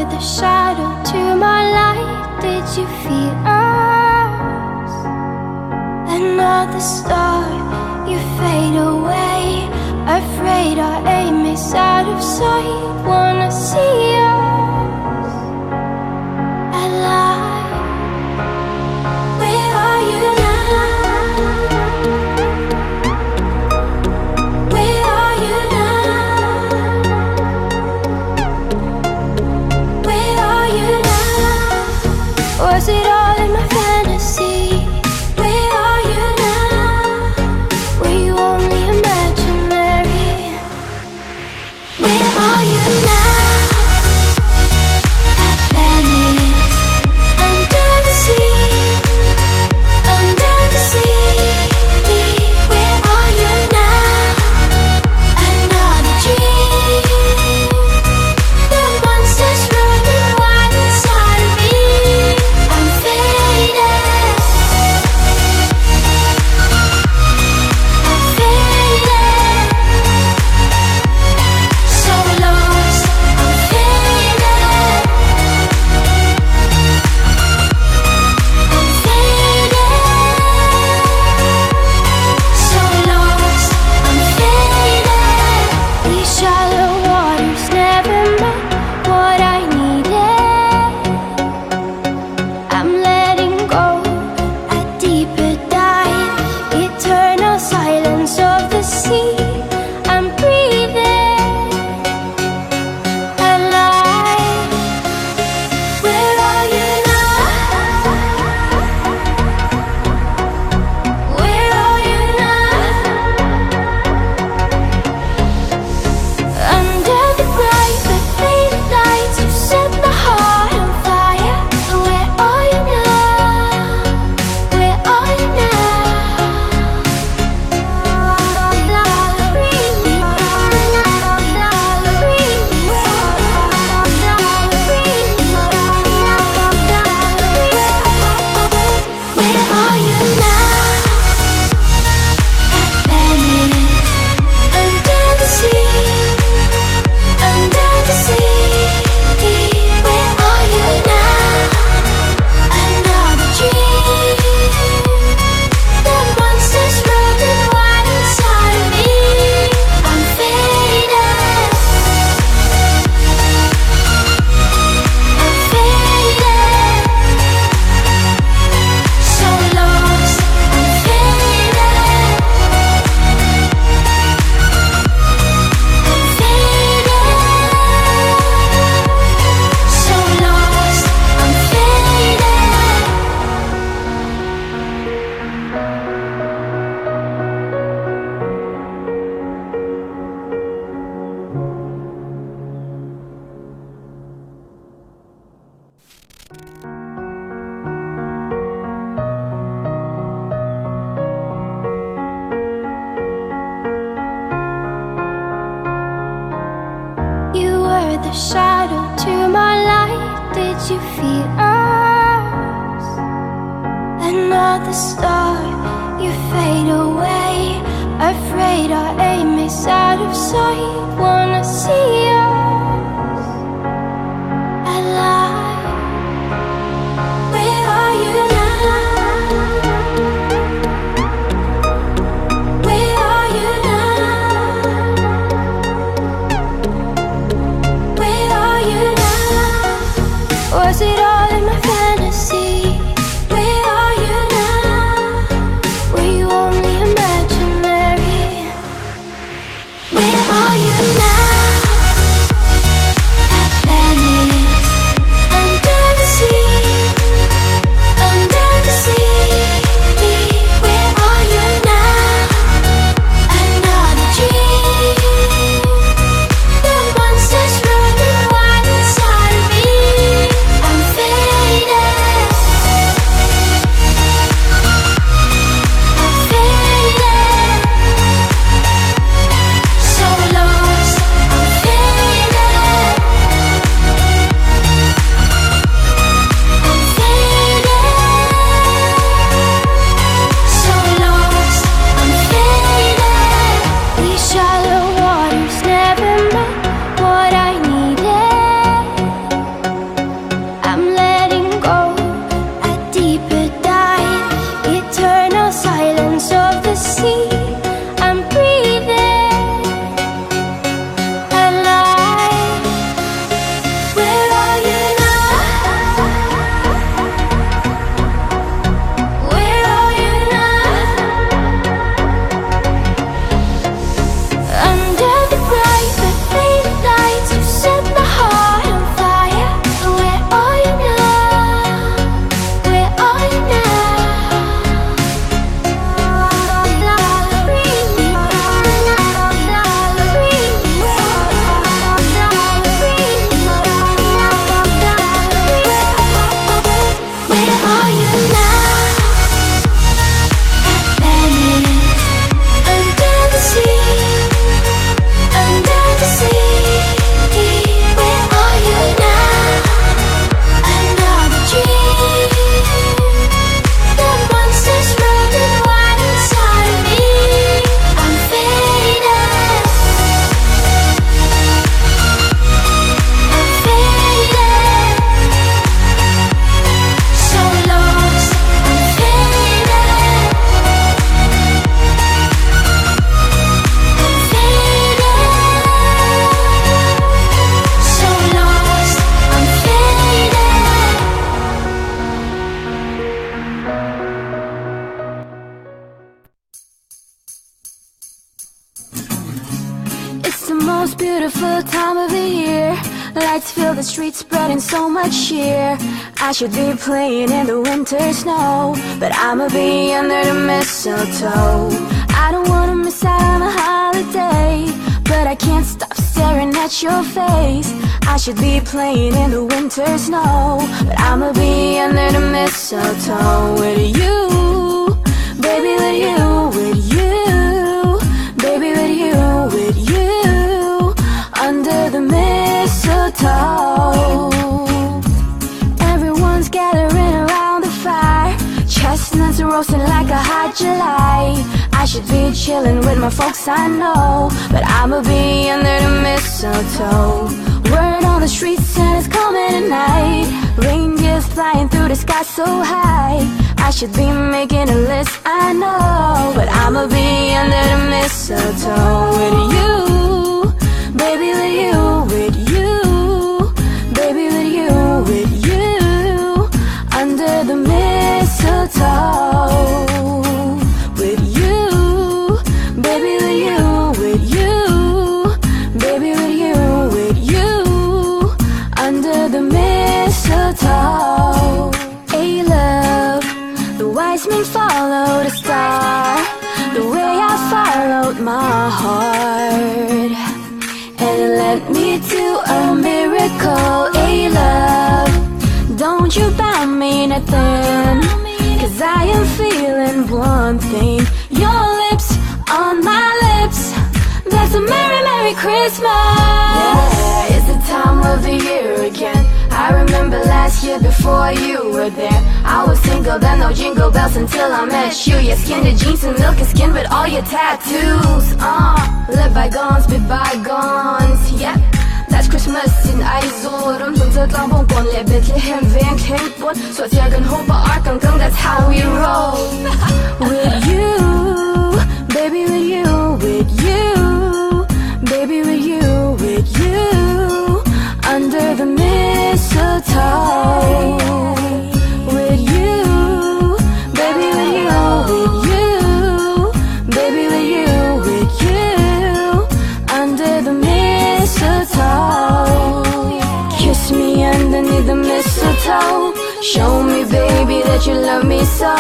The shadow to my light, did you feel us? Another star, you fade away. Afraid our aim is out of sight. Wanna see us alive. Where are you now? Where are you now? Was it all in my fantasy? Where are you now? Were you only imaginary? Where are you now? Atlantis, under the sea, under the sea. Where are you now? Another dream. The monsters running wild inside of me. I'm faded. So lost. I'm faded. I'm faded. So lost. I'm faded. These shallow waters never met what I needed. I'm letting go, a deeper dive, eternal silence of the sea. I'm breathing alive. Where are you now? Where are you now? Under the bright but faded lights, you set the heart on fire. Where are you now? Where are you Where are you now? Atlantis, under the sea, under the sea. Where are you now? Another dream. The monsters running wild inside of me. I'm faded. I'm faded. So lost. I'm faded. I'm faded. So lost. I'm You were the shadow to my light, did you feel us? Another star, you fade away. Afraid our aim is out of sight. Wanna see us alive. Where are you now? Where are you now? Where are you now? Was it all in my fantasy? Where are you now? Were you only imaginary? Where are you now? most beautiful time of the year. Lights fill the streets, spreading so much cheer. I should be playing in the winter snow, but I'ma be under the mistletoe. I don't wanna miss out on a holiday, but I can't stop staring at your face. I should be playing in the winter snow, but I'ma be under the mistletoe with you, baby, with you, with you, baby, with you, with you, under the mistletoe. Everyone's gathering around the fire, chestnuts roasting like a hot July. I should be chilling with my folks, I know, but I'ma be under the mistletoe. Word on the street, Santa's coming tonight. Reindeers flying through the sky so high. I should be making a list, I know, but I'ma be under the mistletoe with you, baby, with you, with you, baby, with you, with you, under the mistletoe. With you, baby, with you, with you, baby, with you, with you, under the mistletoe. Hey love, the wise men followed a star, the way I followed my heart, and it led me to a miracle. Hey love, don't you buy me nothing, 'cause I am feeling one thing. Your lips on my lips, that's a merry, merry Christmas. Yeah, it's the time of the year again. I remember last year before you were there. I was single, then no jingle bells until I met you. Your skin to jeans and milk and skin with all your tattoos. Let bygones be bygones, yeah. That's Christmas sin ei zorum. Som til lang på gånd, le Bethlehem ved en klinkbånd. Så at jeg kan håpe arken gang, that's how we roll. With you, baby, with you, with you, baby, with you, with you, under the mistletoe. With you, baby, with you, with you, baby, with you, with you, under the mistletoe. Kiss me underneath the mistletoe. Show me, baby, that you love me so.